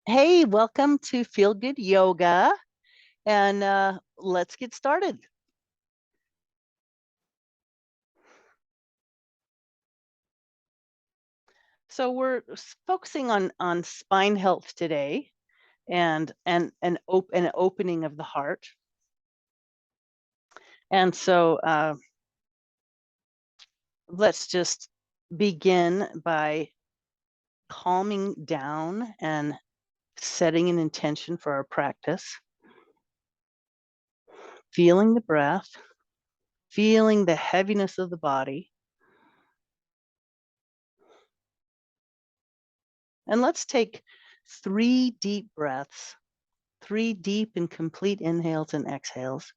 Hey, welcome to Feel Good Yoga, and let's get started. So we're focusing on spine health today, and an opening of the heart. And so let's just begin by calming down and setting an intention for our practice, feeling the breath, feeling the heaviness of the body, and let's take 3 deep breaths. 3 deep and complete inhales and exhales.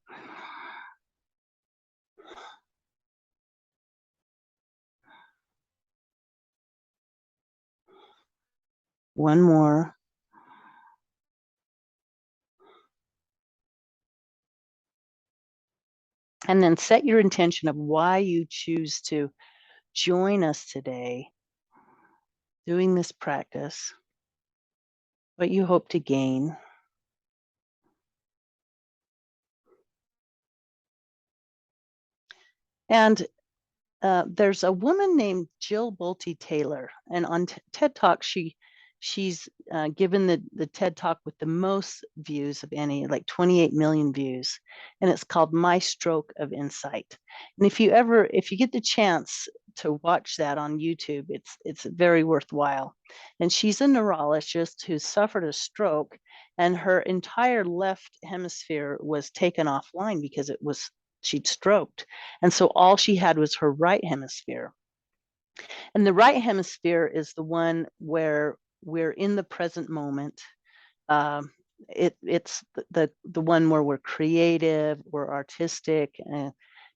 One more. And then set your intention of why you choose to join us today doing this practice, what you hope to gain. And there's a woman named Jill Bolte Taylor, and on TED Talk, she's given the TED Talk with the most views of any, like 28 million views, and it's called My Stroke of Insight. And if you get the chance to watch that on YouTube, it's very worthwhile. And she's a neurologist who suffered a stroke, and her entire left hemisphere was taken offline because she'd stroked. And so all she had was her right hemisphere. And the right hemisphere is the one where we're in the present moment. Um, it's the one where we're creative, we're artistic, and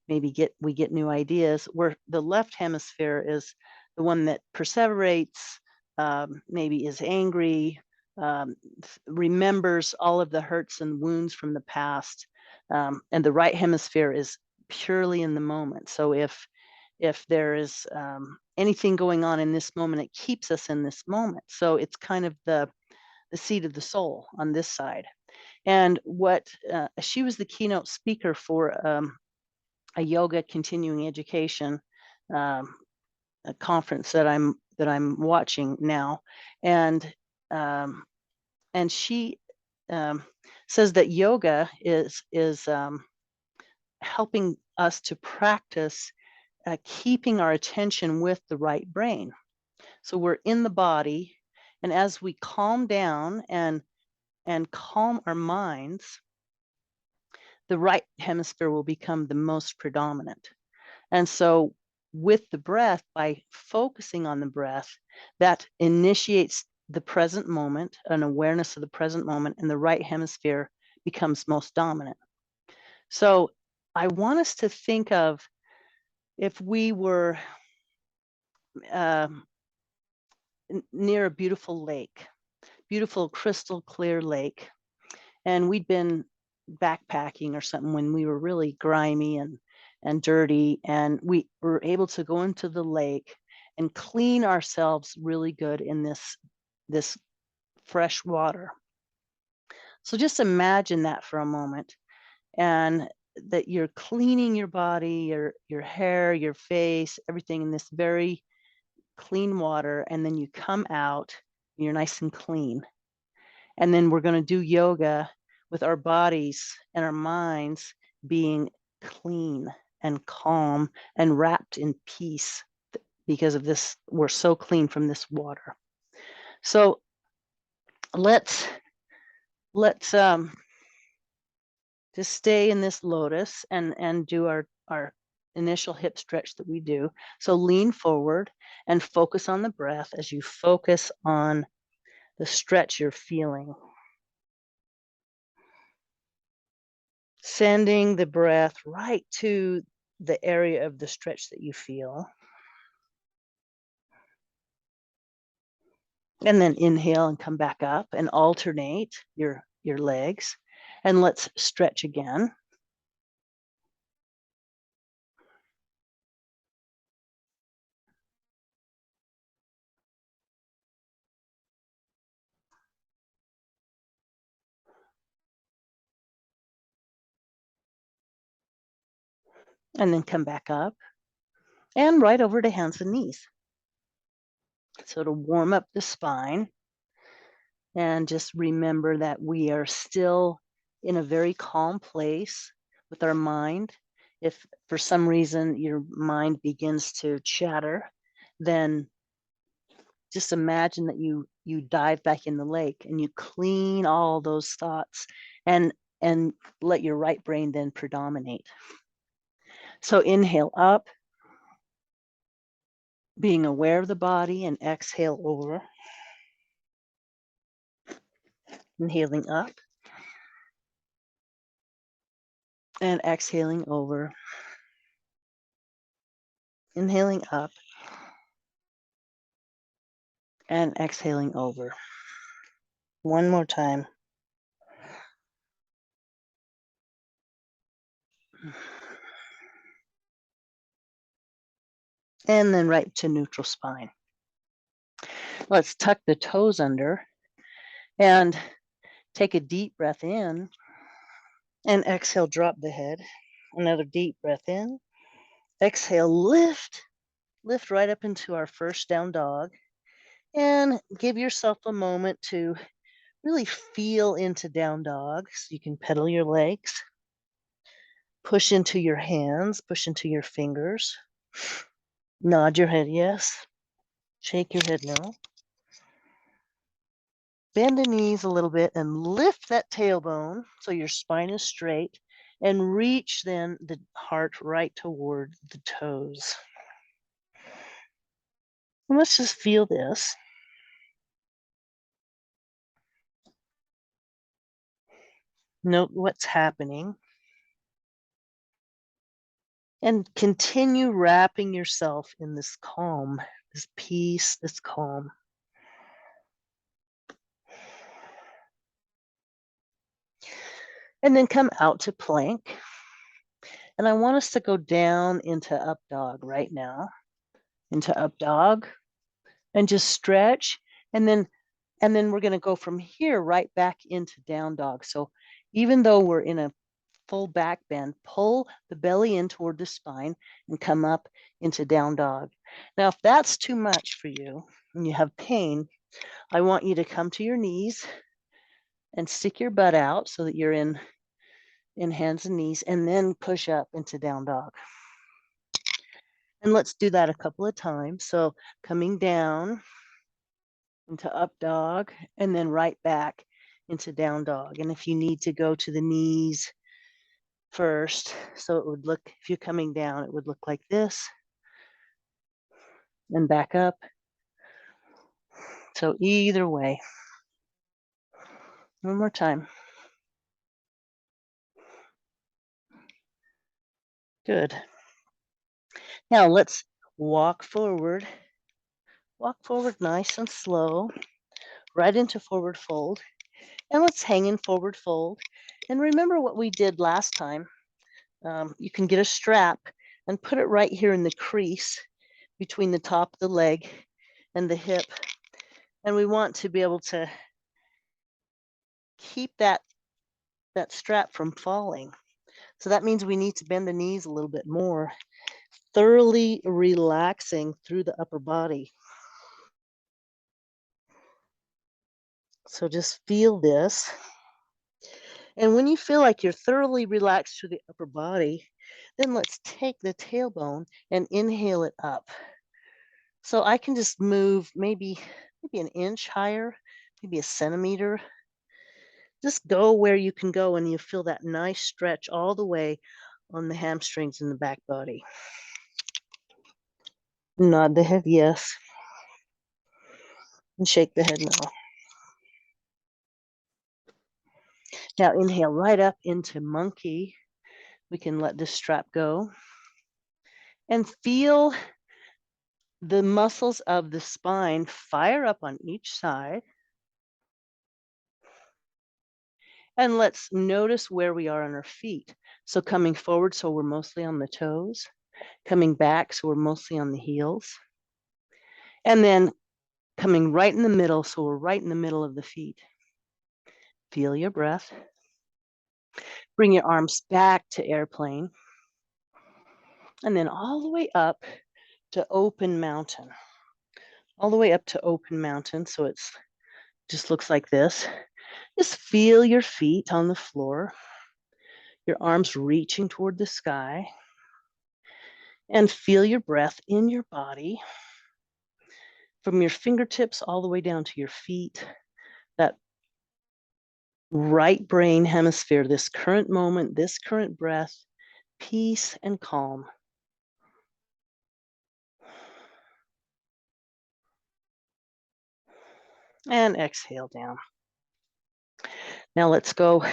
maybe we get new ideas. Where the left hemisphere is the one that perseverates, maybe is angry, remembers all of the hurts and wounds from the past. And the right hemisphere is purely in the moment. So if there is anything going on in this moment, it keeps us in this moment. So it's kind of the seat of the soul on this side. And what she was the keynote speaker for a yoga continuing education a conference that I'm watching now, and um, she um, says that yoga is helping us to practice keeping our attention with the right brain. So we're in the body, and as we calm down and calm our minds, the right hemisphere will become the most predominant. And so with the breath, by focusing on the breath, that initiates the present moment, an awareness of the present moment, and the right hemisphere becomes most dominant. So I want us to think of if we were um, near a beautiful crystal clear lake, and we'd been backpacking or something when we were really grimy and dirty, and we were able to go into the lake and clean ourselves really good in this fresh water. So just imagine that for a moment, and that you're cleaning your body, your hair, your face, everything in this very clean water, and then you come out, you're nice and clean. And then we're going to do yoga with our bodies and our minds being clean and calm and wrapped in peace because of this. We're so clean from this water. So let's just stay in this lotus and do our initial hip stretch that we do. So lean forward and focus on the breath as you focus on the stretch you're feeling. Sending the breath right to the area of the stretch that you feel. And then inhale and come back up and alternate your legs. And let's stretch again. and then come back up and right over to hands and knees. So to warm up the spine, and just remember that we are still in a very calm place with our mind. If for some reason your mind begins to chatter, then just imagine that you dive back in the lake and you clean all those thoughts and and let your right brain then predominate. So inhale up, being aware of the body, and exhale over. Inhaling up and exhaling over. Inhaling up and exhaling over. One more time. And then right to neutral spine. Let's tuck the toes under and take a deep breath in and exhale, drop the head. Another deep breath in. Exhale, lift right up into our first down dog, and give yourself a moment to really feel into down dog. So you can pedal your legs, push into your hands, push into your fingers, nod your head yes, shake your head no. Bend the knees a little bit and lift that tailbone so your spine is straight, and reach then the heart right toward the toes. And let's just feel this. Note what's happening. And continue wrapping yourself in this calm, this peace, this calm. And then come out to plank. And I want us to go down into up dog right now, into up dog, and just stretch. And then we're going to go from here right back into down dog. So even though we're in a full back bend, pull the belly in toward the spine and come up into down dog. Now, if that's too much for you and you have pain, I want you to come to your knees and stick your butt out so that you're in hands and knees, and then push up into down dog. And let's do that a couple of times. So coming down into up dog and then right back into down dog. And if you need to go to the knees first, so it would look, if you're coming down, it would look like this, and back up. So either way. One more time. Good. Now let's walk forward nice and slow, right into forward fold. And let's hang in forward fold. And remember what we did last time. You can get a strap and put it right here in the crease between the top of the leg and the hip. And we want to be able to keep that strap from falling. So that means we need to bend the knees a little bit more, thoroughly relaxing through the upper body. So just feel this. And when you feel like you're thoroughly relaxed through the upper body, then let's take the tailbone and inhale it up. So I can just move maybe an inch higher, maybe a centimeter. Just go where you can go, and you feel that nice stretch all the way on the hamstrings and the back body. Nod the head yes, and shake the head no. Now inhale right up into monkey. We can let this strap go and feel the muscles of the spine fire up on each side. And let's notice where we are on our feet. So coming forward, so we're mostly on the toes. Coming back, so we're mostly on the heels. And then coming right in the middle, so we're right in the middle of the feet. Feel your breath. Bring your arms back to airplane. and then all the way up to open mountain. All the way up to open mountain, so it's just looks like this. Just feel your feet on the floor, your arms reaching toward the sky, and feel your breath in your body from your fingertips all the way down to your feet. That right brain hemisphere, this current moment, this current breath, peace and calm. And exhale down. Now let's go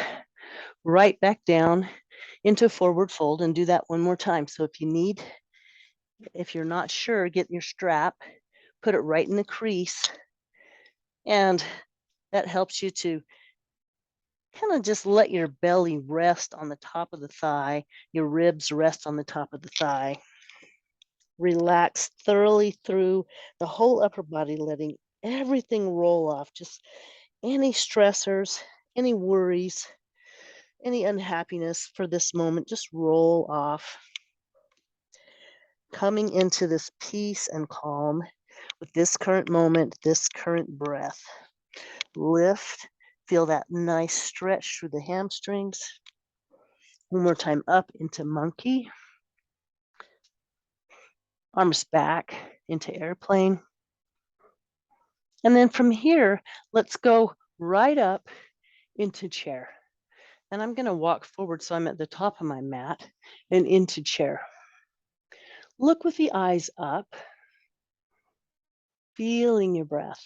right back down into forward fold and do that one more time. So if you're not sure, get your strap, put it right in the crease, and that helps you to kind of just let your belly rest on the top of the thigh, your ribs rest on the top of the thigh. Relax thoroughly through the whole upper body, letting everything roll off, just any stressors, any worries, any unhappiness for this moment, just roll off. Coming into this peace and calm with this current moment, this current breath. Lift, feel that nice stretch through the hamstrings. One more time up into monkey. Arms back into airplane. And then from here, let's go right up into chair. And I'm going to walk forward so I'm at the top of my mat and into chair. Look with the eyes up, feeling your breath.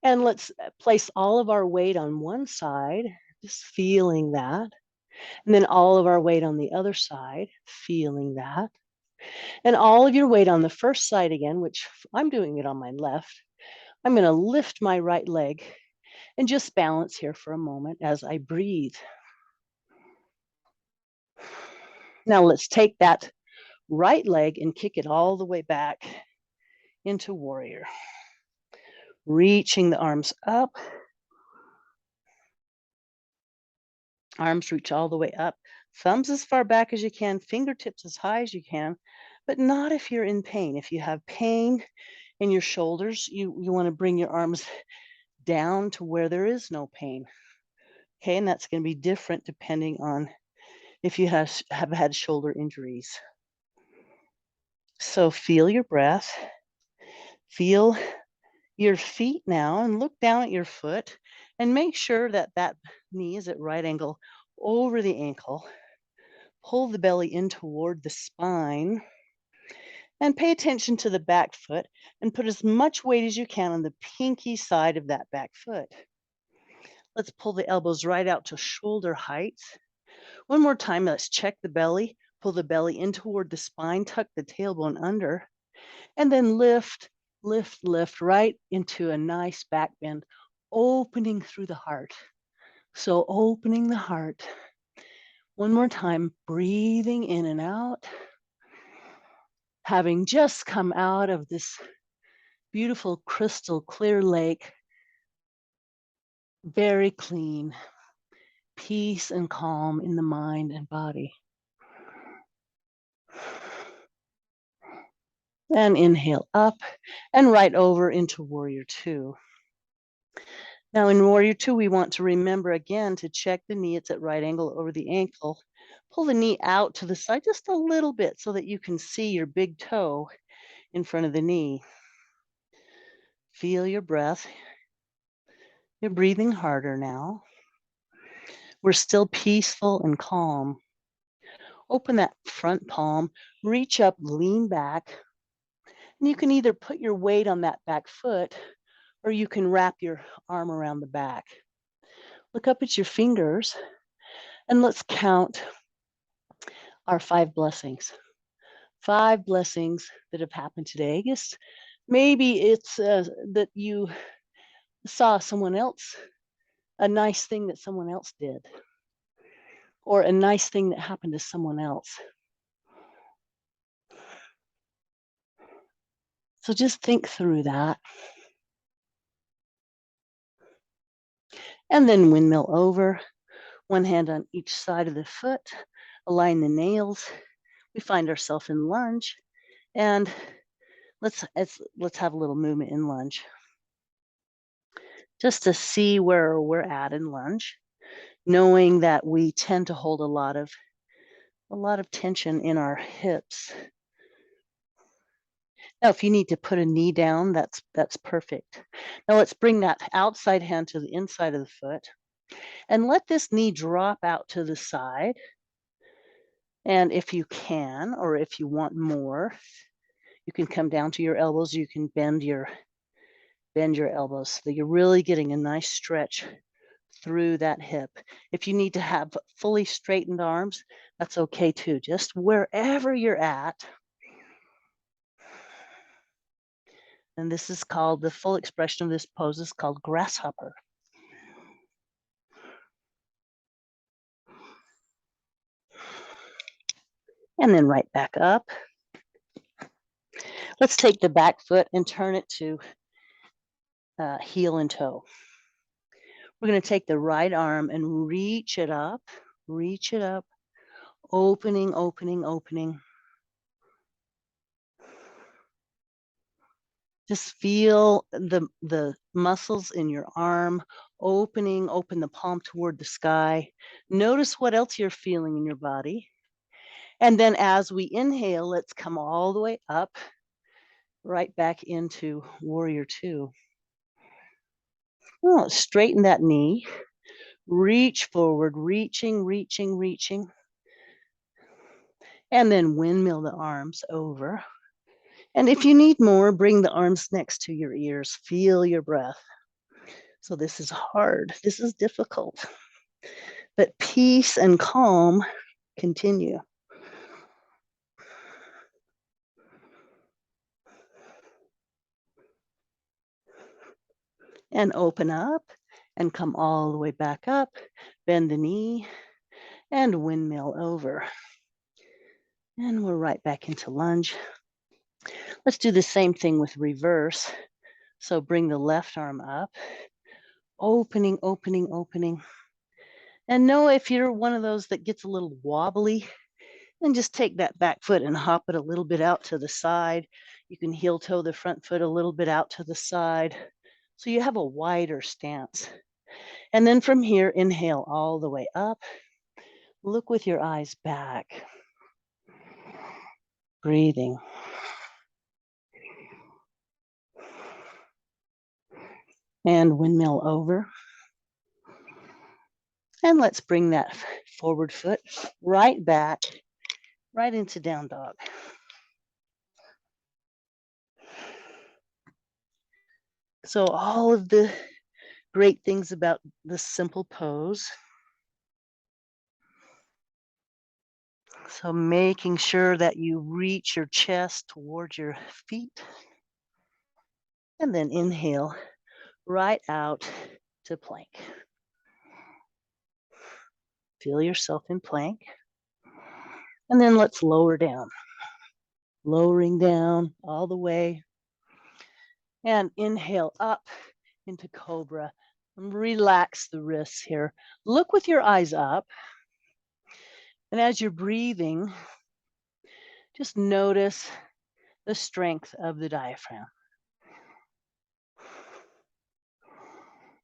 And let's place all of our weight on one side, just feeling that. And then all of our weight on the other side, feeling that. And all of your weight on the first side again, which I'm doing it on my left. I'm going to lift my right leg and just balance here for a moment as I breathe. Now let's take that right leg and kick it all the way back into warrior. Reaching the arms up. Arms reach all the way up. Thumbs as far back as you can, fingertips as high as you can, but not if you're in pain. If you have pain in your shoulders, you want to bring your arms down to where there is no pain. Okay, and that's going to be different depending on if you have had shoulder injuries. So feel your breath. Feel your feet now and look down at your foot and make sure that that knee is at right angle over the ankle. Pull the belly in toward the spine and pay attention to the back foot and put as much weight as you can on the pinky side of that back foot. Let's pull the elbows right out to shoulder height. One more time, let's check the belly, pull the belly in toward the spine, tuck the tailbone under, and then lift, lift, lift right into a nice back bend, opening through the heart. So opening the heart. One more time, breathing in and out. Having just come out of this beautiful crystal clear lake, very clean, peace and calm in the mind and body. And inhale up and right over into warrior two. Now in warrior two, we want to remember again to check the knee. It's at right angle over the ankle. Pull the knee out to the side just a little bit so that you can see your big toe in front of the knee. Feel your breath. You're breathing harder now. We're still peaceful and calm. Open that front palm, reach up, lean back. And you can either put your weight on that back foot or you can wrap your arm around the back. Look up at your fingers and let's count our 5 blessings. 5 blessings that have happened today. Just maybe it's that you saw someone else, a nice thing that someone else did, or a nice thing that happened to someone else. So just think through that. And then windmill over, one hand on each side of the foot, align the nails. We find ourselves in lunge, and let's have a little movement in lunge just to see where we're at in lunge, knowing that we tend to hold a lot of tension in our hips. Now, if you need to put a knee down, that's perfect. Now let's bring that outside hand to the inside of the foot and let this knee drop out to the side. And if you can, or if you want more, you can come down to your elbows. You can bend your elbows so that you're really getting a nice stretch through that hip. If you need to have fully straightened arms, that's okay too. Just wherever you're at. And this is called, the full expression of this pose is called grasshopper. And then right back up. Let's take the back foot and turn it to heel and toe. We're going to take the right arm and reach it up, opening, opening, opening. Just feel the muscles in your arm opening, open the palm toward the sky. Notice what else you're feeling in your body. And then as we inhale, let's come all the way up, right back into warrior two. Oh, straighten that knee, reach forward, reaching, reaching, reaching. And then windmill the arms over. And if you need more, bring the arms next to your ears. Feel your breath. So this is hard. This is difficult. But peace and calm continue. And open up and come all the way back up. Bend the knee and windmill over. And we're right back into lunge. Let's do the same thing with reverse. So bring the left arm up, opening, opening, opening. And know if you're one of those that gets a little wobbly, then just take that back foot and hop it a little bit out to the side. You can heel toe the front foot a little bit out to the side. So you have a wider stance. And then from here, inhale all the way up. Look with your eyes back. Breathing. And windmill over. And let's bring that forward foot right back, right into down dog. So all of the great things about this simple pose. So making sure that you reach your chest towards your feet. And then inhale right out to plank. Feel yourself in plank. And then let's lower down. Lowering down all the way. And inhale up into cobra. Relax the wrists here. Look with your eyes up. And as you're breathing, just notice the strength of the diaphragm.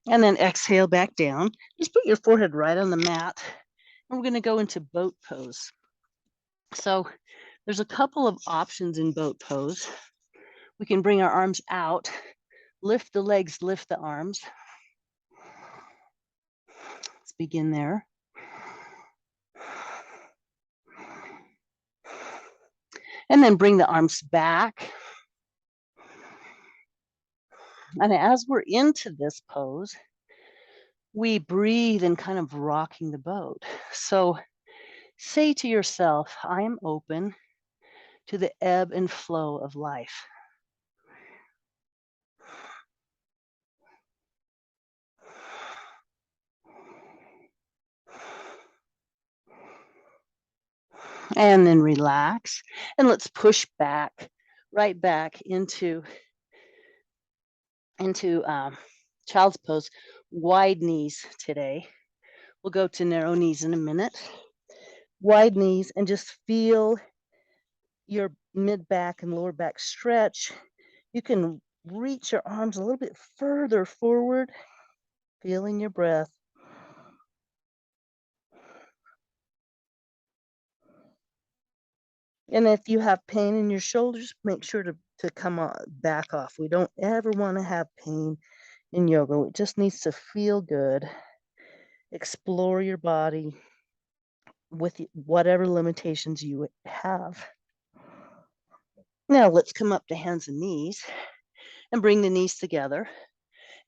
And then exhale back down. Just put your forehead right on the mat. And we're going to go into boat pose. So there's a couple of options in boat pose. We can bring our arms out, lift the legs, lift the arms. Let's begin there. And then bring the arms back. And as we're into this pose, we breathe and kind of rocking the boat. So say to yourself, I am open to the ebb and flow of life. And then relax. And let's push back, right back into child's pose. wide knees today. We'll go to narrow knees in a minute. Wide knees, and just feel your mid back and lower back stretch. You can reach your arms a little bit further forward, feeling your breath. And if you have pain in your shoulders, make sure to come back off. We don't ever want to have pain in yoga. It just needs to feel good. Explore your body with whatever limitations you have. Now let's come up to hands and knees and bring the knees together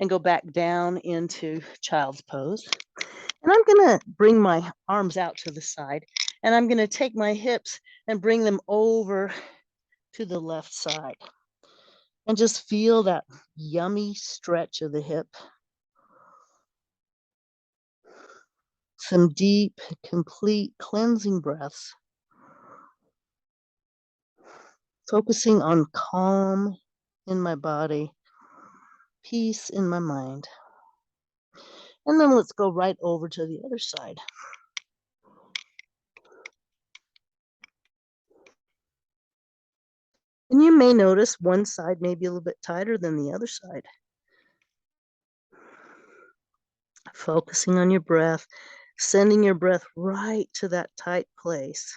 and go back down into child's pose. And I'm going to bring my arms out to the side, and I'm going to take my hips and bring them over to the left side. And just feel that yummy stretch of the hip. Some deep, complete cleansing breaths. Focusing on calm in my body, peace in my mind. And then let's go right over to the other side. And you may notice one side may be a little bit tighter than the other side. Focusing on your breath, sending your breath right to that tight place.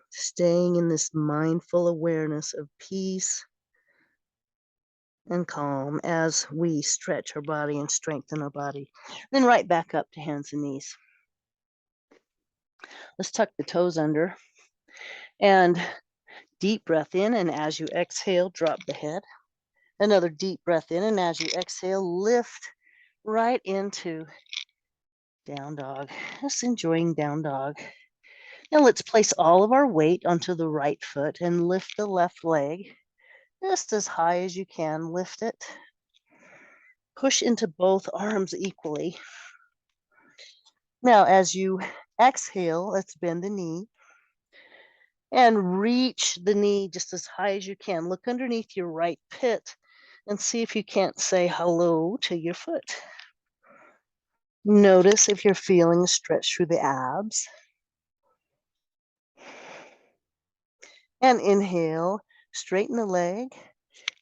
Staying in this mindful awareness of peace and calm as we stretch our body and strengthen our body. Then right back up to hands and knees. Let's tuck the toes under and deep breath in, and as you exhale, drop the head. Another deep breath in, and as you exhale, lift right into down dog. Just enjoying down dog. Now let's place all of our weight onto the right foot and lift the left leg just as high as you can. Lift it. Push into both arms equally. Now, as you exhale, let's bend the knee and reach the knee just as high as you can. Look underneath your right pit and see if you can't say hello to your foot. Notice if you're feeling a stretch through the abs. And inhale, straighten the leg.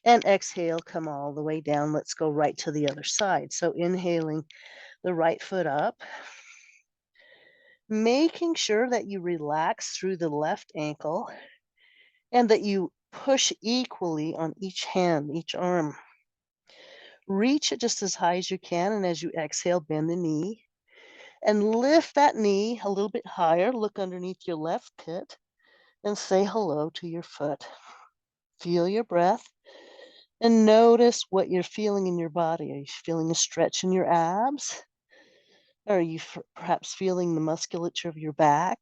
And exhale, come all the way down. Let's go right to the other side. So inhaling the right foot up, making sure that you relax through the left ankle and that you push equally on each hand, each arm. Reach it just as high as you can, and as you exhale, bend the knee and lift that knee a little bit higher. Look underneath your left pit and say hello to your foot. Feel your breath and notice what you're feeling in your body. Are you feeling a stretch in your abs? Are you perhaps feeling the musculature of your back?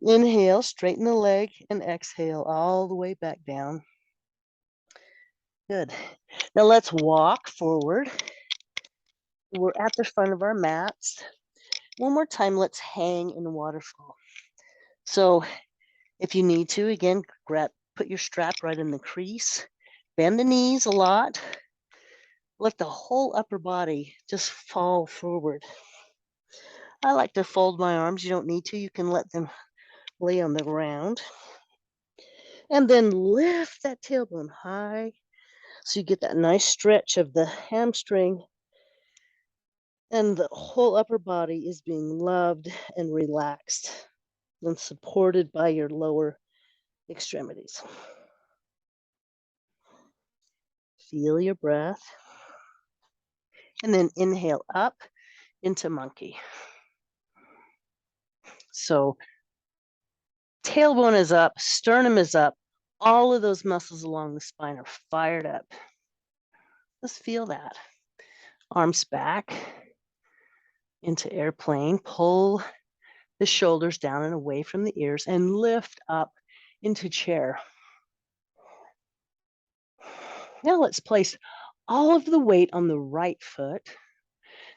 Inhale, straighten the leg, and exhale all the way back down. Good. Now let's walk forward. We're at the front of our mats. One more time, let's hang in the waterfall. So if you need to, again, put your strap right in the crease. Bend the knees a lot. Let the whole upper body just fall forward. I like to fold my arms. You don't need to. You can let them lay on the ground. And then lift that tailbone high so you get that nice stretch of the hamstring. And the whole upper body is being loved and relaxed and supported by your lower extremities. Feel your breath. And then inhale up into monkey. So tailbone is up, sternum is up. All of those muscles along the spine are fired up. Just feel that. Arms back into airplane. Pull the shoulders down and away from the ears and lift up into chair. Now let's place all of the weight on the right foot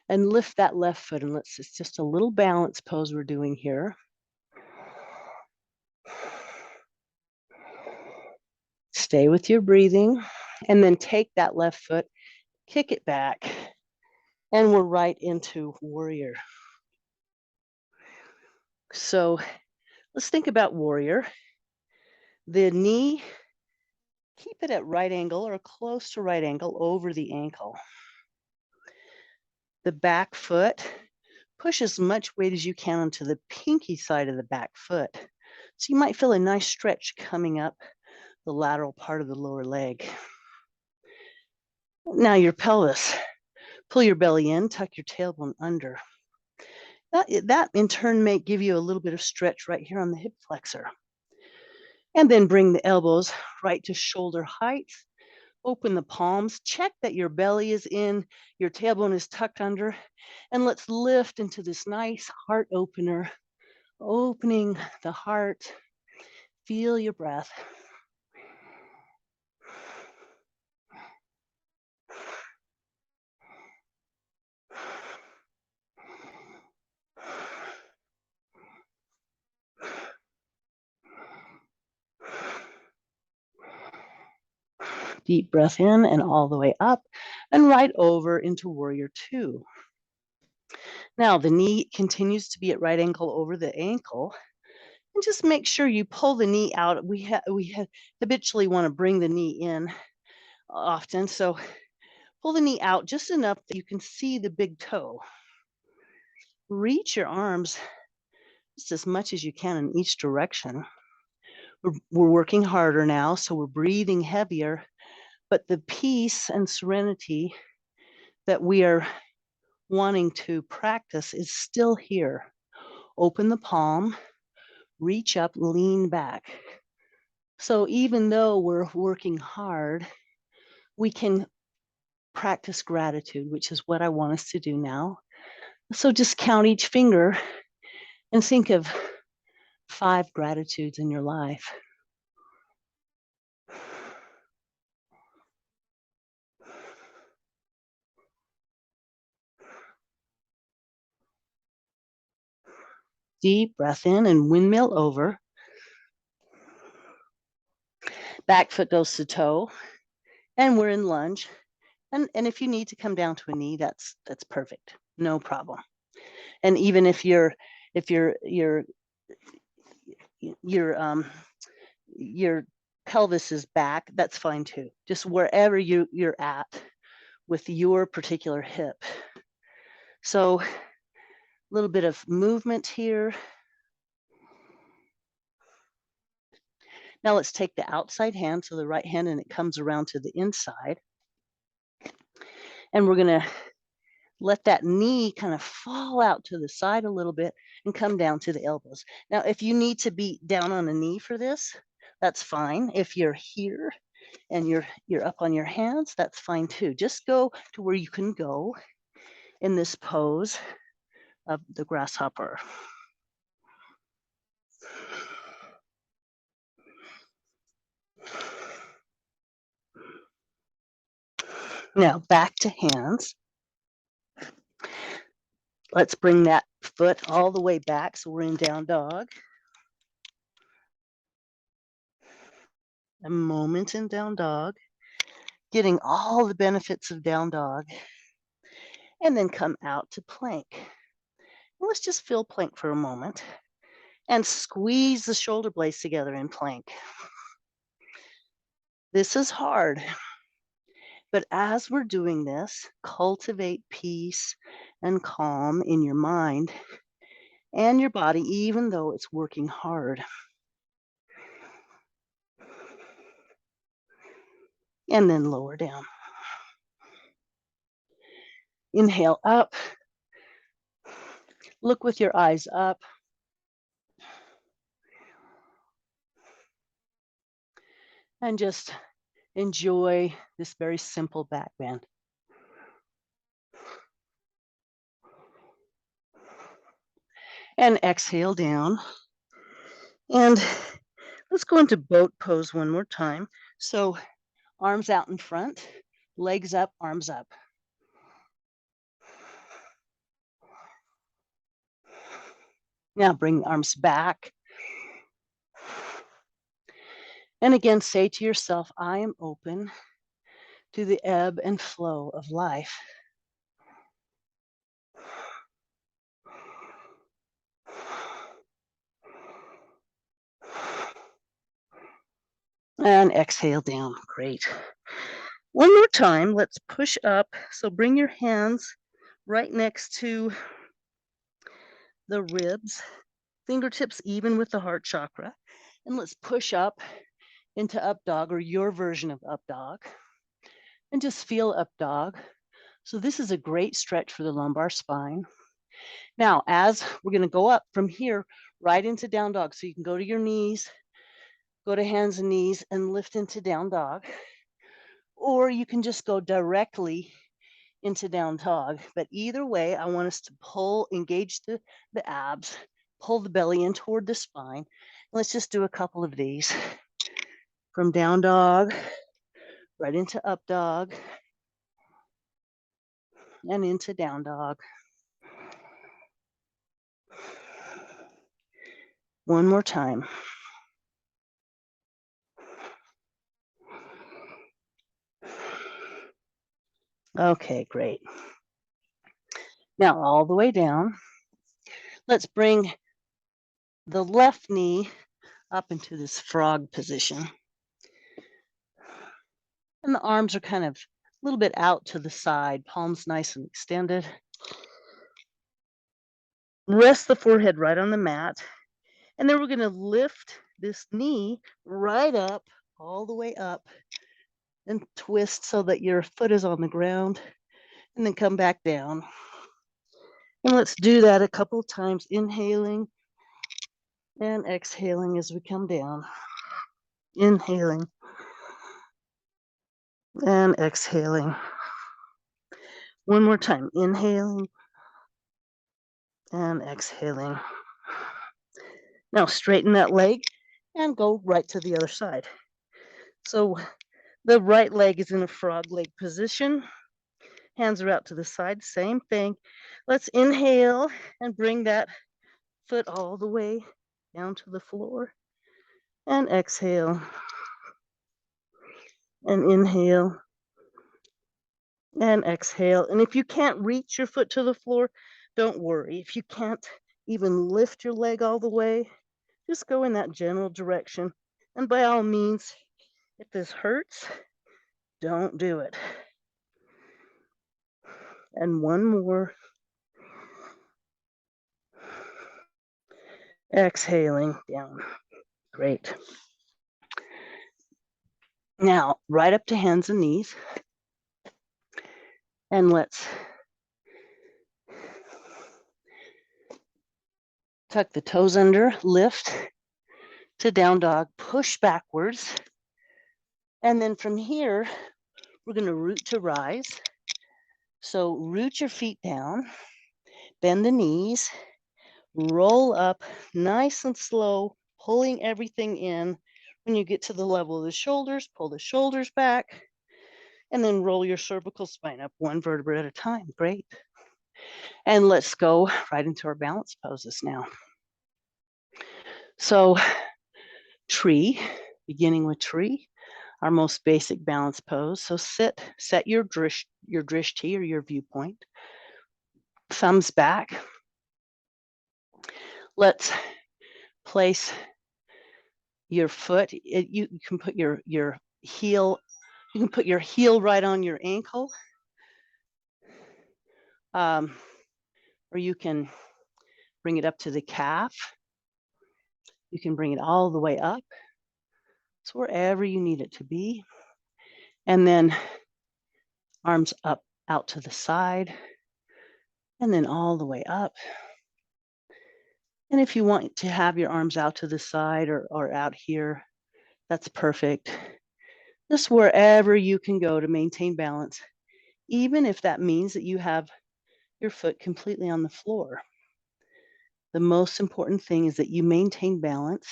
and lift that left foot. And it's just a little balance pose we're doing here. Stay with your breathing, and then take that left foot, kick it back, and we're right into warrior. So let's think about warrior. The knee, keep it at right angle or close to right angle over the ankle. The back foot, push as much weight as you can onto the pinky side of the back foot. So you might feel a nice stretch coming up the lateral part of the lower leg. Now your pelvis, pull your belly in, tuck your tailbone under. That in turn may give you a little bit of stretch right here on the hip flexor. And then bring the elbows right to shoulder height. Open the palms, check that your belly is in, your tailbone is tucked under, and let's lift into this nice heart opener, opening the heart. Feel your breath. Deep breath in and all the way up and right over into warrior two. Now the knee continues to be at right angle over the ankle. And just make sure you pull the knee out. We habitually want to bring the knee in often. So pull the knee out just enough that you can see the big toe. Reach your arms just as much as you can in each direction. We're working harder now, so we're breathing heavier, but the peace and serenity that we are wanting to practice is still here. Open the palm, reach up, lean back. So even though we're working hard, we can practice gratitude, which is what I want us to do now. So just count each finger and think of 5 gratitudes in your life. Deep breath in and windmill over. Back foot goes to toe, and we're in lunge. And if you need to come down to a knee, that's perfect, no problem. And even if your your pelvis is back, that's fine too. Just wherever you're at with your particular hip. So a little bit of movement here. Now let's take the outside hand, so the right hand, and it comes around to the inside. And we're gonna let that knee kind of fall out to the side a little bit and come down to the elbows. Now, if you need to be down on a knee for this, that's fine. If you're here and you're up on your hands, that's fine too. Just go to where you can go in this pose of the grasshopper. Now back to hands. Let's bring that foot all the way back, so we're in down dog. A moment in down dog, getting all the benefits of down dog, and then come out to plank. Let's just feel plank for a moment and squeeze the shoulder blades together in plank. This is hard, but as we're doing this, cultivate peace and calm in your mind and your body, even though it's working hard. And then lower down. Inhale up. Look with your eyes up. And just enjoy this very simple back bend. And exhale down. And let's go into boat pose one more time. So arms out in front, legs up, arms up. Now bring the arms back. And again, say to yourself, I am open to the ebb and flow of life. And exhale down. Great. One more time, let's push up. So bring your hands right next to the ribs, fingertips even with the heart chakra. And let's push up into up dog, or your version of up dog. And just feel up dog. So this is a great stretch for the lumbar spine. Now, as we're going to go up from here right into down dog, so you can go to your knees, go to hands and knees and lift into down dog, or you can just go directly into down dog. But either way, I want us to engage the abs, pull the belly in toward the spine. Let's just do a couple of these. From down dog, right into up dog, and into down dog. One more time. Okay, great. Now all the way down. Let's bring the left knee up into this frog position. And the arms are kind of a little bit out to the side, palms nice and extended. Rest the forehead right on the mat. And then we're going to lift this knee right up, all the way up, and twist so that your foot is on the ground, and then come back down. And let's do that a couple of times, inhaling and exhaling as we come down. Inhaling and exhaling. One more time, inhaling and exhaling. Now straighten that leg and go right to the other side. So the right leg is in a frog leg position. Hands are out to the side, same thing. Let's inhale and bring that foot all the way down to the floor. And exhale. And inhale. And exhale. And if you can't reach your foot to the floor, don't worry. If you can't even lift your leg all the way, just go in that general direction. And by all means, if this hurts, don't do it. And one more. Exhaling down. Great. Now, right up to hands and knees. And let's tuck the toes under, lift to down dog, push backwards. And then from here, we're going to root to rise. So root your feet down, bend the knees, roll up nice and slow, pulling everything in. When you get to the level of the shoulders, pull the shoulders back, and then roll your cervical spine up one vertebra at a time. Great. And let's go right into our balance poses now. So tree, beginning with tree, our most basic balance pose. So set your drishti or your viewpoint, thumbs back. Let's place your foot. You can put your heel. You can put your heel right on your ankle, or you can bring it up to the calf. You can bring it all the way up. So wherever you need it to be. And then arms up out to the side, and then all the way up. And if you want to have your arms out to the side or out here, that's perfect. Just wherever you can go to maintain balance, even if that means that you have your foot completely on the floor. The most important thing is that you maintain balance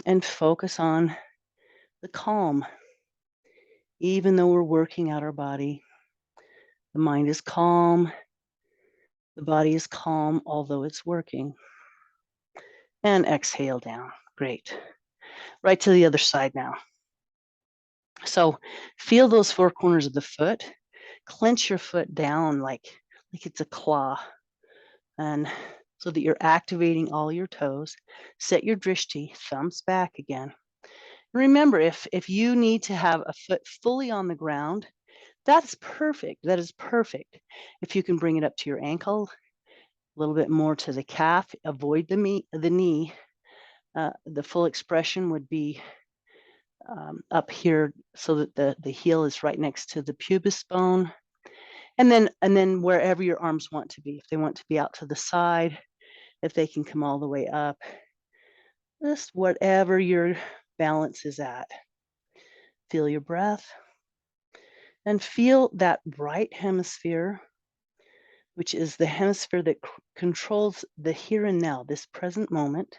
and focus on the calm. Even though we're working out our body, the mind is calm, the body is calm, although it's working. And exhale down. Great. Right to the other side now. So feel those four corners of the foot. Clench your foot down like it's a claw, and so that you're activating all your toes. Set your drishti, thumbs back again. Remember, if you need to have a foot fully on the ground, that's perfect. That is perfect. If you can bring it up to your ankle, a little bit more to the calf, avoid the knee. The full expression would be up here so that the heel is right next to the pubis bone. And then wherever your arms want to be, if they want to be out to the side, if they can come all the way up, just whatever your balance is at. Feel your breath and feel that right hemisphere, which is the hemisphere that controls the here and now, this present moment,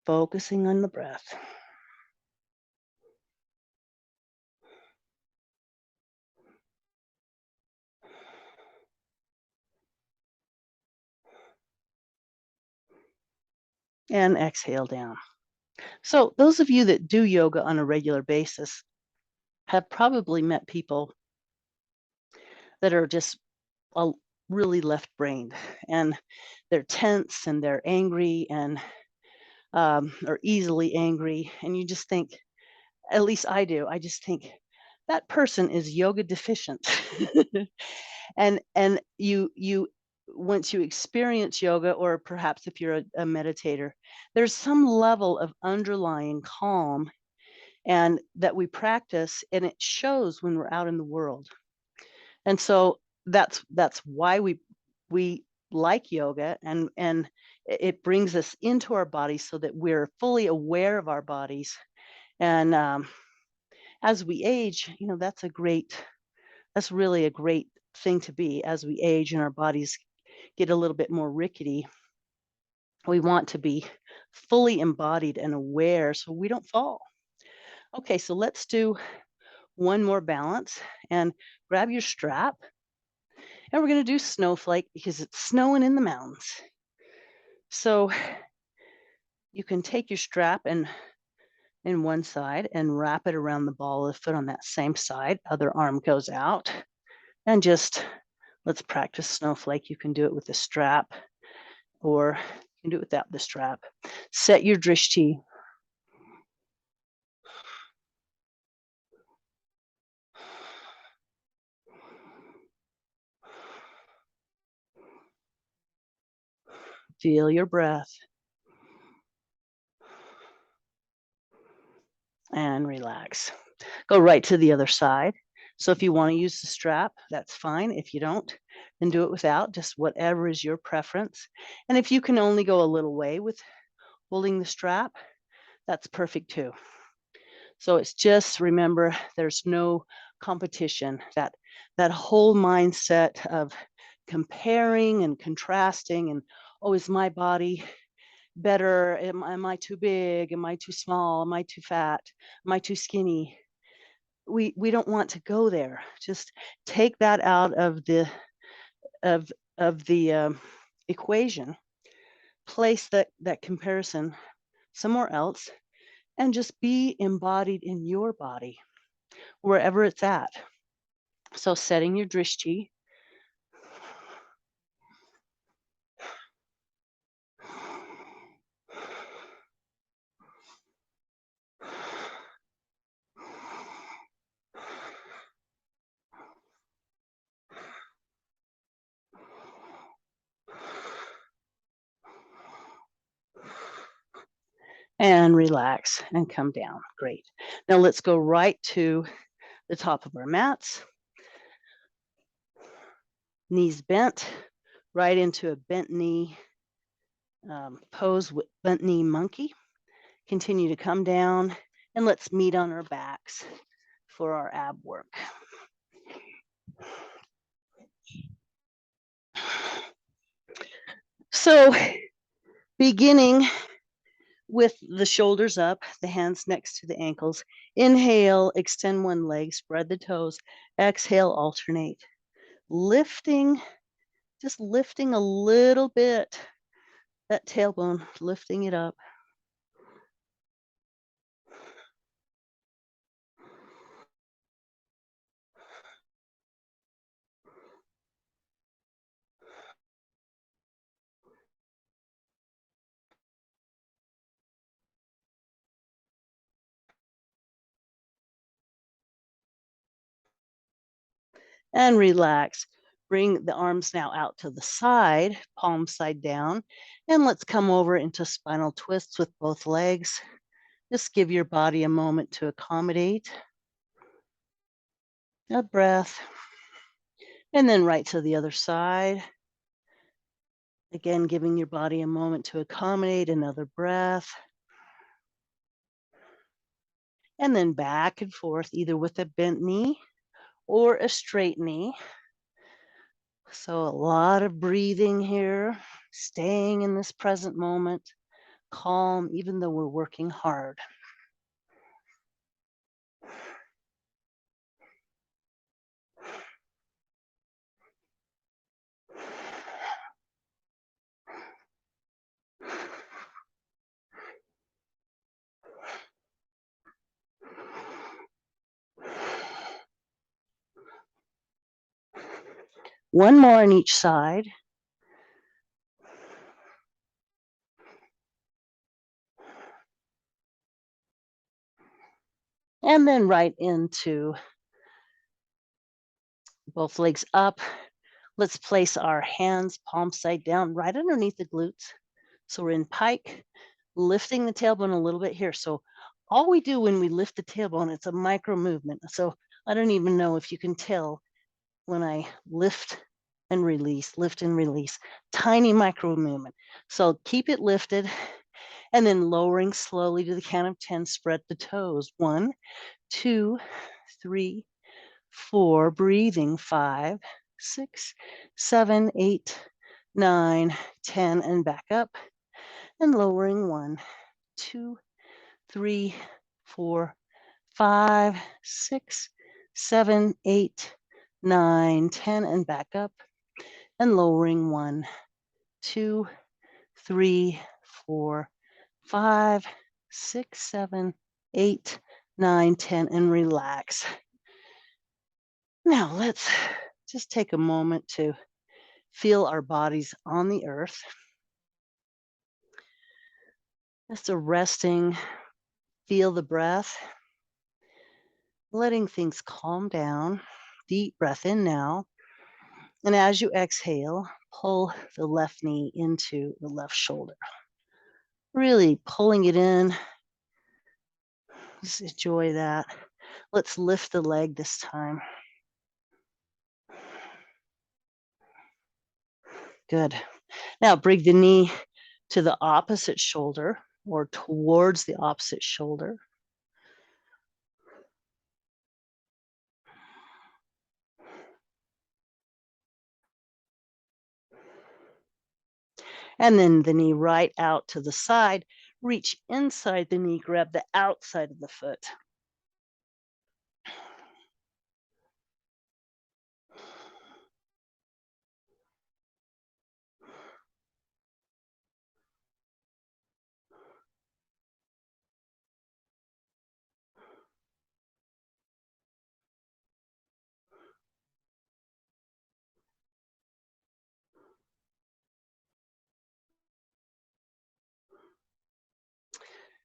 focusing on the breath. And exhale down. So those of you that do yoga on a regular basis have probably met people that are just really left-brained, and they're tense and they're angry and or easily angry, and you just think, at least I do, I just think that person is yoga deficient. And you once you experience yoga, or perhaps if you're a meditator, there's some level of underlying calm and that we practice, and it shows when we're out in the world. And so that's why we like yoga, and it brings us into our bodies so that we're fully aware of our bodies. And as we age, that's really a great thing to be. As we age and our bodies get a little bit more rickety, we want to be fully embodied and aware so we don't fall. Okay, so let's do one more balance, and grab your strap. And we're going to do snowflake because it's snowing in the mountains. So you can take your strap and in one side and wrap it around the ball of the foot on that same side. Other arm goes out, and just let's practice snowflake. You can do it with the strap, or you can do it without the strap. Set your drishti. Feel your breath and relax. Go right to the other side. So if you want to use the strap, that's fine. If you don't, then do it without, just whatever is your preference. And if you can only go a little way with holding the strap, that's perfect too. So it's just, remember, there's no competition. That whole mindset of comparing and contrasting and, oh, is my body better? Am I too big? Am I too small? Am I too fat? Am I too skinny? We don't want to go there. Just take that out of the of the equation. Place that comparison somewhere else, and just be embodied in your body wherever it's at. So setting your drishti. And relax and come down. Great. Now let's go right to the top of our mats. Knees bent, right into a bent knee pose with bent knee monkey. Continue to come down, and let's meet on our backs for our ab work. So beginning with the shoulders up, the hands next to the ankles. Inhale, extend one leg, spread the toes. Exhale, alternate. Lifting, just lifting a little bit, that tailbone, lifting it up. and relax. Bring the arms now out to the side, palm side down, and let's come over into spinal twists with both legs. Just give your body a moment to accommodate. A breath, and then right to the other side. Again, giving your body a moment to accommodate, another breath. And then back and forth, either with a bent knee or a straight knee. So a lot of breathing here, staying in this present moment, calm, even though we're working hard. One more on each side. And then right into both legs up. Let's place our hands palm side down right underneath the glutes. So we're in pike, lifting the tailbone a little bit here. So all we do when we lift the tailbone, it's a micro movement. So I don't even know if you can tell when I lift and release, tiny micro movement. So keep it lifted and then lowering slowly to the count of 10, spread the toes. 1, 2, 3, 4, breathing. 5, 6, 7, 8, 9, 10, and back up and lowering. 1, 2, 3, 4, 5, 6, 7, 8, 9, 10, and back up and lowering. 1, 2, 3, 4, 5, 6, 7, 8, 9, 10, and relax. Now let's just take a moment to feel our bodies on the earth. Just a resting, feel the breath, letting things calm down. Deep breath in now. And as you exhale, pull the left knee into the left shoulder. Really pulling it in. Just enjoy that. Let's lift the leg this time. Good. Now bring the knee to the opposite shoulder or towards the opposite shoulder. And then the knee right out to the side. Reach inside the knee, grab the outside of the foot.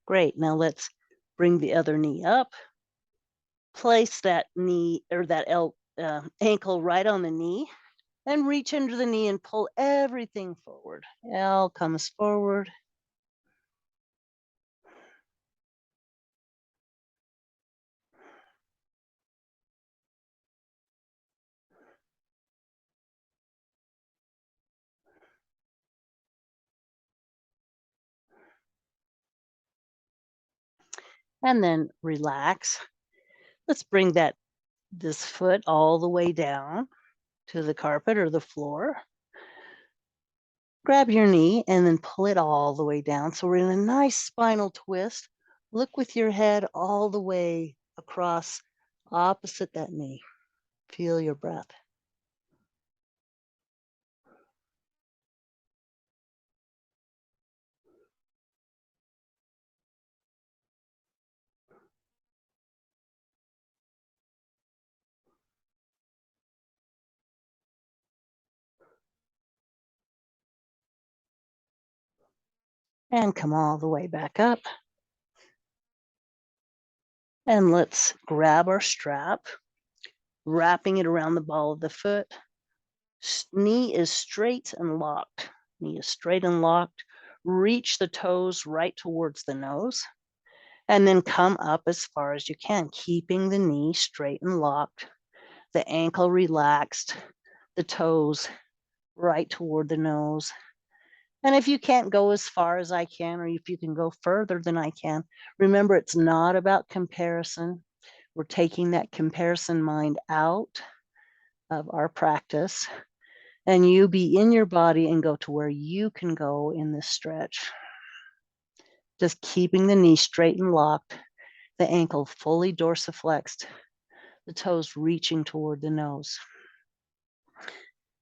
Great. Now let's bring the other knee up. Place that knee or that ankle right on the knee and reach under the knee and pull everything forward. L comes forward. And then relax. Let's bring this foot all the way down to the carpet or the floor. Grab your knee and then pull it all the way down. So we're in a nice spinal twist. Look with your head all the way across opposite that knee. Feel your breath. And come all the way back up. And let's grab our strap, wrapping it around the ball of the foot. Knee is straight and locked. Knee is straight and locked. Reach the toes right towards the nose, and then come up as far as you can, keeping the knee straight and locked, the ankle relaxed, the toes right toward the nose. And if you can't go as far as I can, or if you can go further than I can, remember it's not about comparison. We're taking that comparison mind out of our practice, and you be in your body and go to where you can go in this stretch. Just keeping the knee straight and locked, the ankle fully dorsiflexed, the toes reaching toward the nose.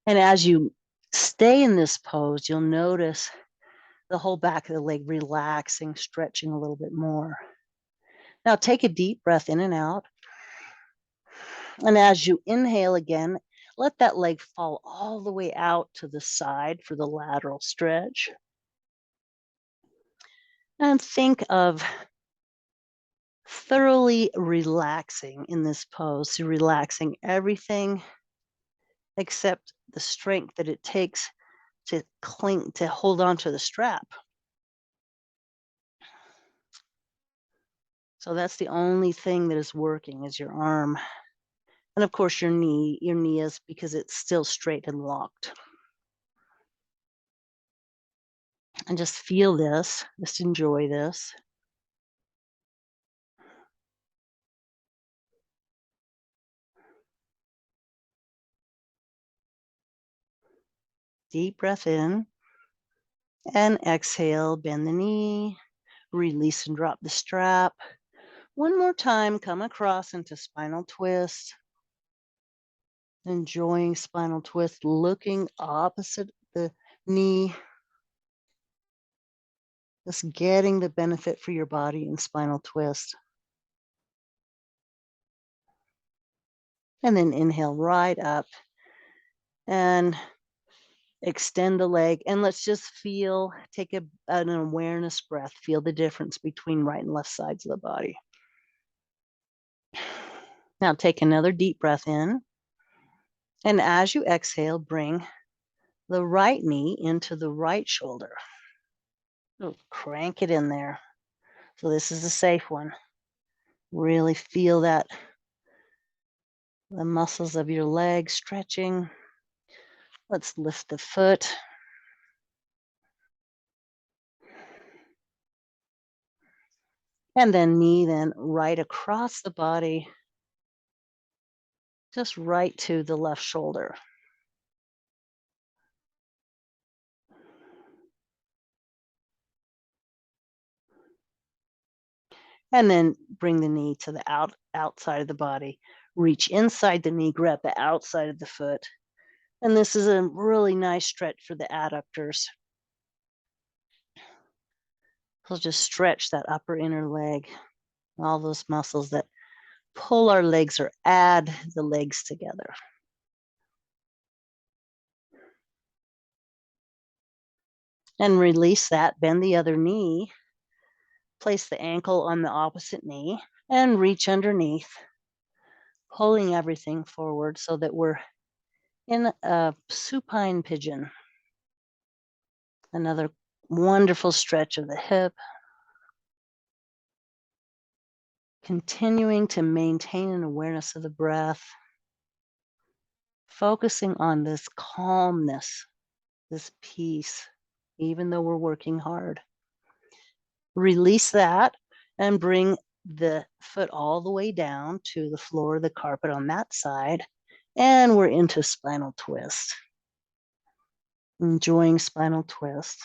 And as you stay in this pose, you'll notice the whole back of the leg relaxing, stretching a little bit more. Now take a deep breath in and out. And as you inhale again, let that leg fall all the way out to the side for the lateral stretch. And think of thoroughly relaxing in this pose, so relaxing everything except the strength that it takes to cling, to hold on to the strap. So that's the only thing that is working is your arm. And of course your knee is, because it's still straight and locked. And just feel this, just enjoy this. Deep breath in and exhale, bend the knee, release and drop the strap. One more time, come across into spinal twist. Enjoying spinal twist, looking opposite the knee. Just getting the benefit for your body in spinal twist. And then inhale right up and extend the leg. And let's just feel, take an awareness breath. Feel the difference between right and left sides of the body. Now take another deep breath in. And as you exhale, bring the right knee into the right shoulder. Crank it in there. So this is a safe one. Really feel that, the muscles of your leg stretching. Let's lift the foot. And then knee then right across the body, just right to the left shoulder. And then bring the knee to the outside of the body. Reach inside the knee, grab the outside of the foot. And this is a really nice stretch for the adductors. So just stretch that upper inner leg, all those muscles that pull our legs or add the legs together. And release that, bend the other knee, place the ankle on the opposite knee, and reach underneath, pulling everything forward so that we're in a supine pigeon. Another wonderful stretch of the hip. Continuing to maintain an awareness of the breath, focusing on this calmness, this peace, even though we're working hard. Release that and bring the foot all the way down to the floor of the carpet on that side. And we're into spinal twist. Enjoying spinal twist.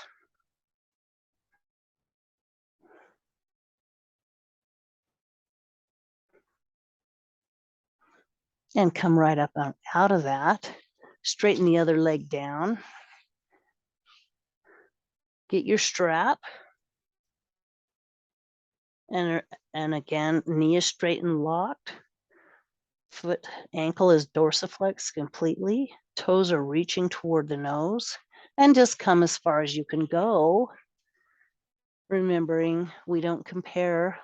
And come right up out of that. Straighten the other leg down. Get your strap. And again, knee is straight and locked. Foot, ankle is dorsiflexed completely. Toes are reaching toward the nose. And just come as far as you can go. Remembering we don't compare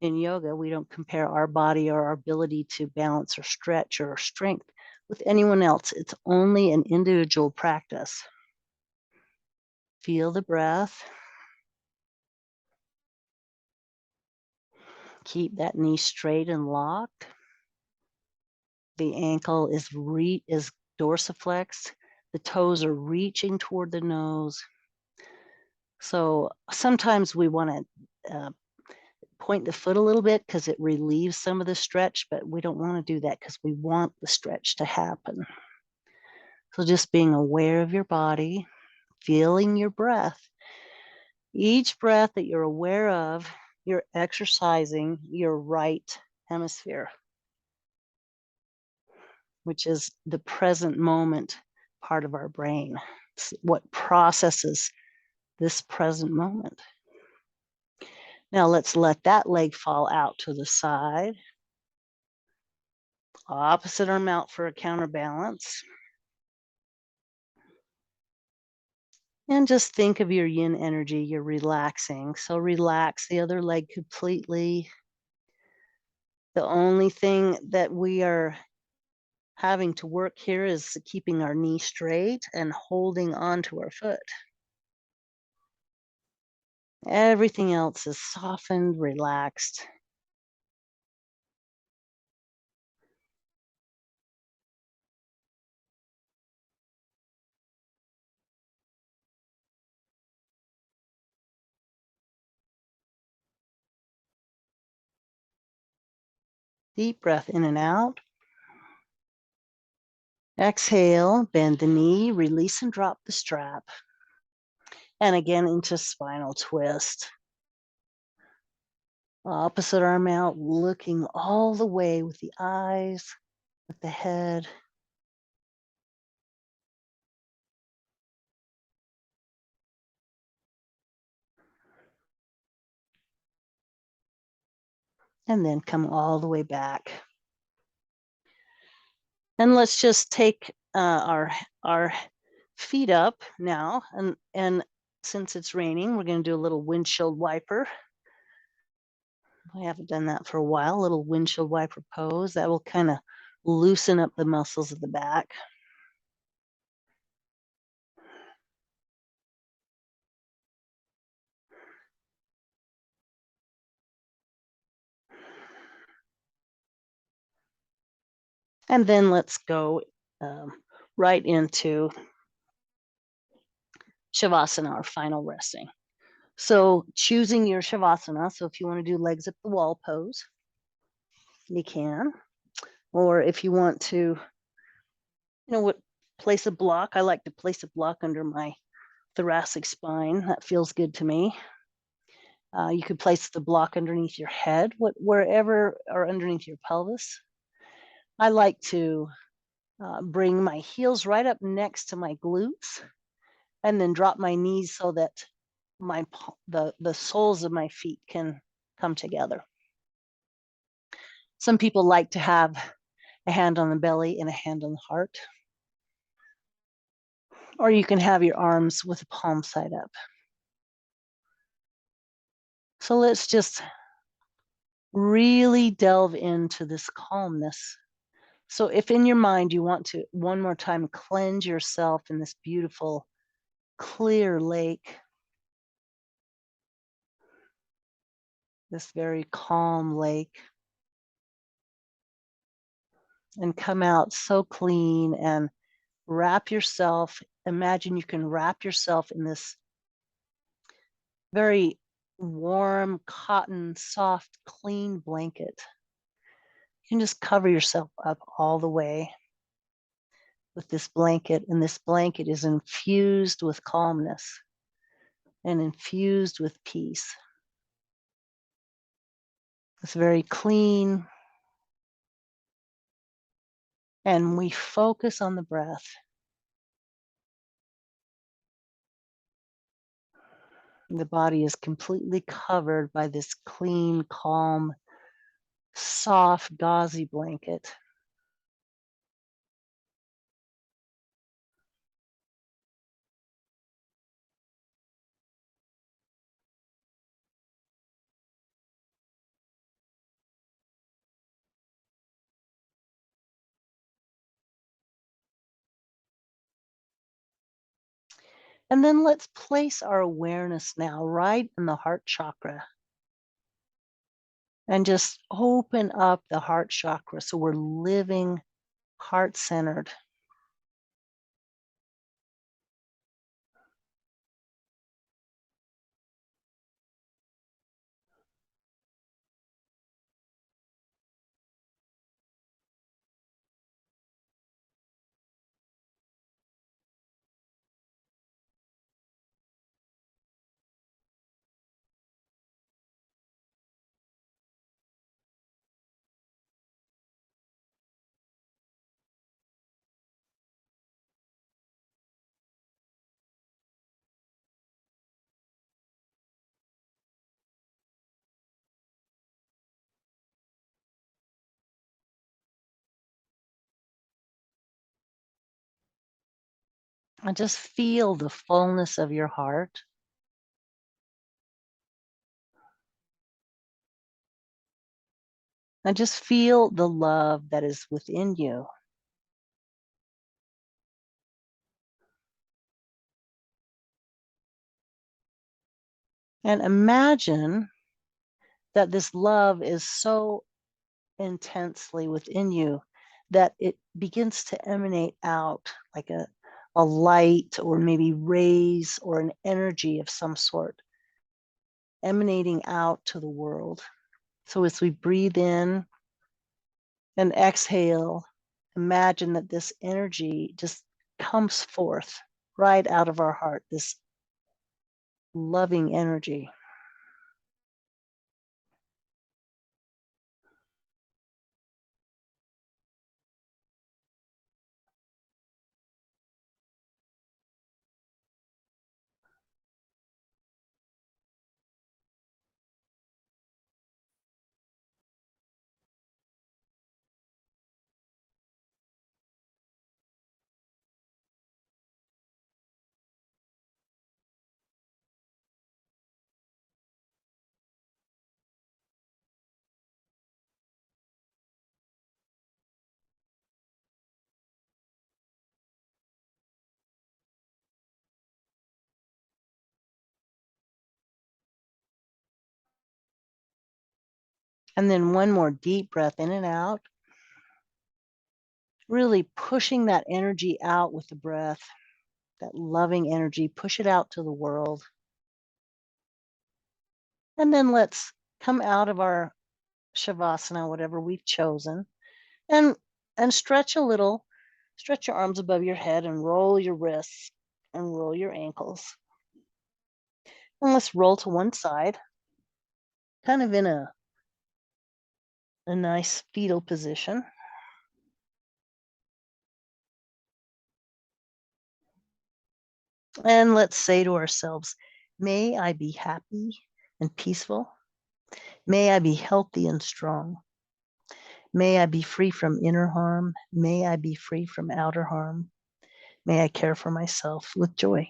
In yoga, we don't compare our body or our ability to balance or stretch or strength with anyone else. It's only an individual practice. Feel the breath. Keep that knee straight and locked. The ankle is dorsiflexed. The toes are reaching toward the nose. So sometimes we want to point the foot a little bit because it relieves some of the stretch, but we don't want to do that because we want the stretch to happen. So just being aware of your body, feeling your breath. Each breath that you're aware of, you're exercising your right hemisphere, which is the present moment part of our brain. It's what processes this present moment. Now let's let that leg fall out to the side. Opposite arm out for a counterbalance. And just think of your yin energy. You're relaxing. So relax the other leg completely. The only thing that we are having to work here is keeping our knee straight and holding on to our foot. Everything else is softened, relaxed. Deep breath in and out. Exhale, bend the knee, release and drop the strap. And again into spinal twist. Opposite arm out, looking all the way with the eyes, with the head. And then come all the way back. And let's just take our feet up now. And since it's raining, we're going to do a little windshield wiper. I haven't done that for a while. A little windshield wiper pose. That will kind of loosen up the muscles of the back. And then let's go right into Shavasana, our final resting. So choosing your Shavasana. So if you want to do legs up the wall pose, you can. Or if you want to, place a block. I like to place a block under my thoracic spine. That feels good to me. You could place the block underneath your head, wherever, or underneath your pelvis. I like to bring my heels right up next to my glutes and then drop my knees so that the soles of my feet can come together. Some people like to have a hand on the belly and a hand on the heart. Or you can have your arms with the palm side up. So let's just really delve into this calmness. So if in your mind you want to one more time cleanse yourself in this beautiful clear lake, this very calm lake, and come out so clean and wrap yourself, imagine you can wrap yourself in this very warm, cotton, soft, clean blanket. You can just cover yourself up all the way with this blanket, and this blanket is infused with calmness and infused with peace. It's very clean, and we focus on the breath. The body is completely covered by this clean, calm, soft, gauzy blanket. And then let's place our awareness now right in the heart chakra and just open up the heart chakra so we're living heart centered. And just feel the fullness of your heart. And just feel the love that is within you. And imagine that this love is so intensely within you that it begins to emanate out like a light or maybe rays or an energy of some sort emanating out to the world. So as we breathe in and exhale, imagine that this energy just comes forth right out of our heart, this loving energy. And then one more deep breath in and out, really pushing that energy out with the breath, that loving energy, push it out to the world. And then let's come out of our shavasana, whatever we've chosen, and stretch a little, stretch your arms above your head and roll your wrists and roll your ankles. And let's roll to one side, kind of in a nice fetal position. And let's say to ourselves, may I be happy and peaceful. May I be healthy and strong. May I be free from inner harm. May I be free from outer harm. May I care for myself with joy.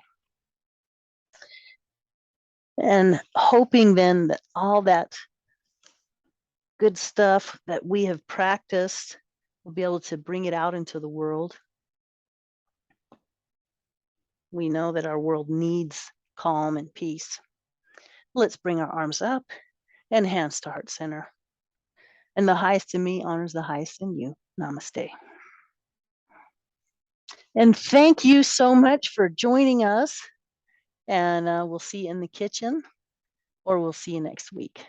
And hoping then that all that good stuff that we have practiced, we'll be able to bring it out into the world. We know that our world needs calm and peace. Let's bring our arms up and hands to heart center. And the highest in me honors the highest in you. Namaste. And thank you so much for joining us. And we'll see you in the kitchen or we'll see you next week.